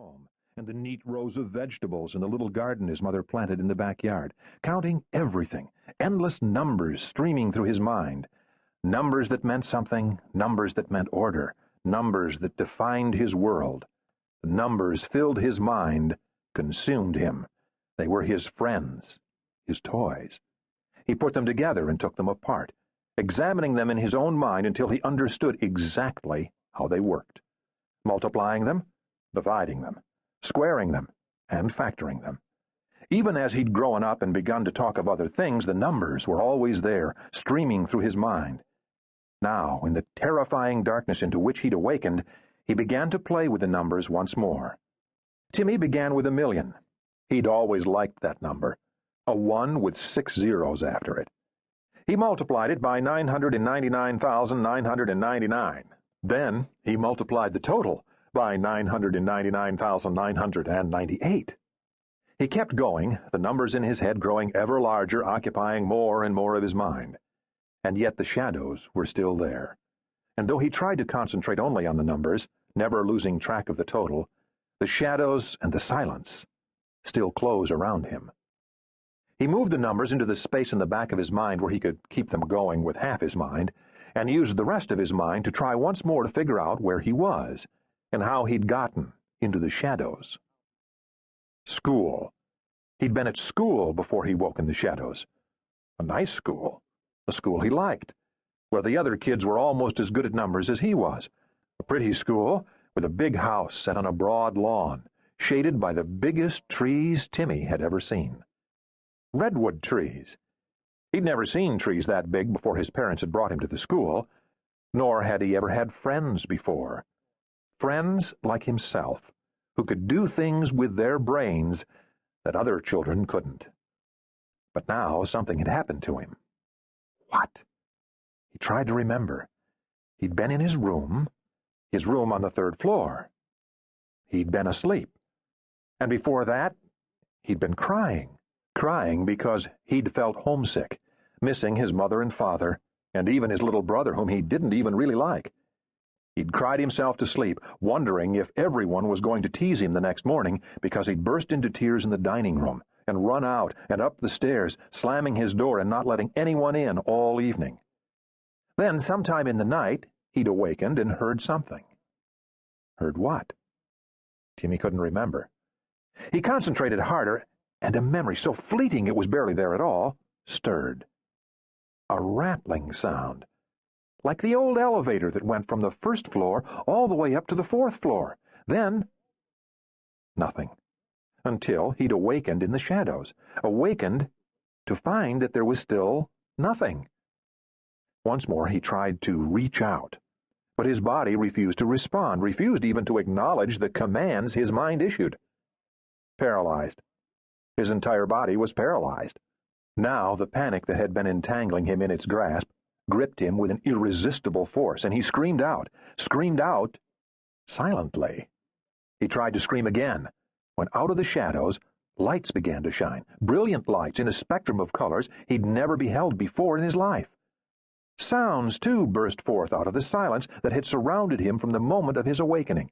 home, and the neat rows of vegetables in the little garden his mother planted in the backyard, counting everything, endless numbers streaming through his mind. Numbers that meant something, numbers that meant order, numbers that defined his world. The numbers filled his mind, consumed him. They were his friends, his toys. He put them together and took them apart, examining them in his own mind until he understood exactly how they worked, multiplying them, dividing them, squaring them, and factoring them. Even as he'd grown up and begun to talk of other things, the numbers were always there, streaming through his mind. Now, in the terrifying darkness into which he'd awakened, he began to play with the numbers once more. Timmy began with 1,000,000. He'd always liked that number, a 1 with 6 zeros after it. He multiplied it by 999,999. Then he multiplied the total by 999,998. He kept going, the numbers in his head growing ever larger, occupying more and more of his mind. And yet the shadows were still there. And though he tried to concentrate only on the numbers, never losing track of the total, the shadows and the silence still close around him. He moved the numbers into the space in the back of his mind where he could keep them going with half his mind, and used the rest of his mind to try once more to figure out where he was, and how he'd gotten into the shadows. School. He'd been at school before he woke in the shadows. A nice school. A school he liked, where the other kids were almost as good at numbers as he was. A pretty school with a big house set on a broad lawn, shaded by the biggest trees Timmy had ever seen. Redwood trees. He'd never seen trees that big before his parents had brought him to the school, nor had he ever had friends before. Friends like himself, who could do things with their brains that other children couldn't. But now something had happened to him. What? He tried to remember. He'd been in his room on the 3rd floor. He'd been asleep. And before that, he'd been crying because he'd felt homesick, missing his mother and father, and even his little brother whom he didn't even really like. He'd cried himself to sleep, wondering if everyone was going to tease him the next morning because he'd burst into tears in the dining room and run out and up the stairs, slamming his door and not letting anyone in all evening. Then, sometime in the night, he'd awakened and heard something. Heard what? Timmy couldn't remember. He concentrated harder, and a memory, so fleeting it was barely there at all, stirred. A rattling sound, like the old elevator that went from the 1st floor all the way up to the 4th floor. Then, nothing, until he'd awakened in the shadows, awakened to find that there was still nothing. Once more he tried to reach out, but his body refused to respond, refused even to acknowledge the commands his mind issued. Paralyzed. His entire body was paralyzed. Now the panic that had been entangling him in its grasp gripped him with an irresistible force, and he screamed out silently. He tried to scream again, when out of the shadows, lights began to shine, brilliant lights in a spectrum of colors he'd never beheld before in his life. Sounds, too, burst forth out of the silence that had surrounded him from the moment of his awakening,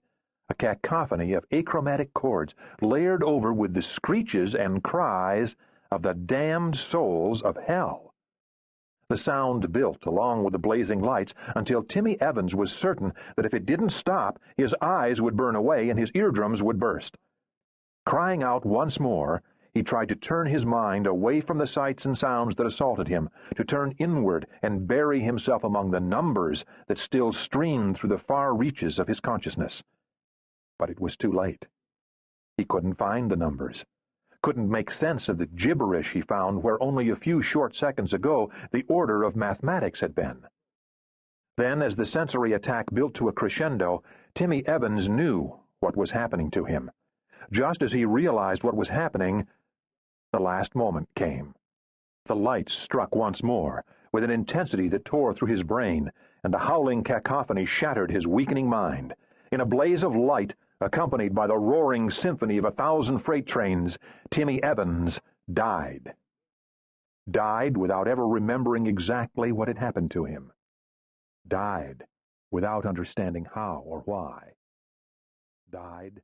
a cacophony of achromatic chords layered over with the screeches and cries of the damned souls of hell. The sound built along with the blazing lights until Timmy Evans was certain that if it didn't stop, his eyes would burn away and his eardrums would burst. Crying out once more, he tried to turn his mind away from the sights and sounds that assaulted him, to turn inward and bury himself among the numbers that still streamed through the far reaches of his consciousness. But it was too late. He couldn't find the numbers, couldn't make sense of the gibberish he found where only a few short seconds ago the order of mathematics had been. Then, as the sensory attack built to a crescendo, Timmy Evans knew what was happening to him. Just as he realized what was happening, the last moment came. The lights struck once more, with an intensity that tore through his brain, and the howling cacophony shattered his weakening mind. In a blaze of light, accompanied by the roaring symphony of 1,000 freight trains, Timmy Evans died. Died without ever remembering exactly what had happened to him. Died without understanding how or why. Died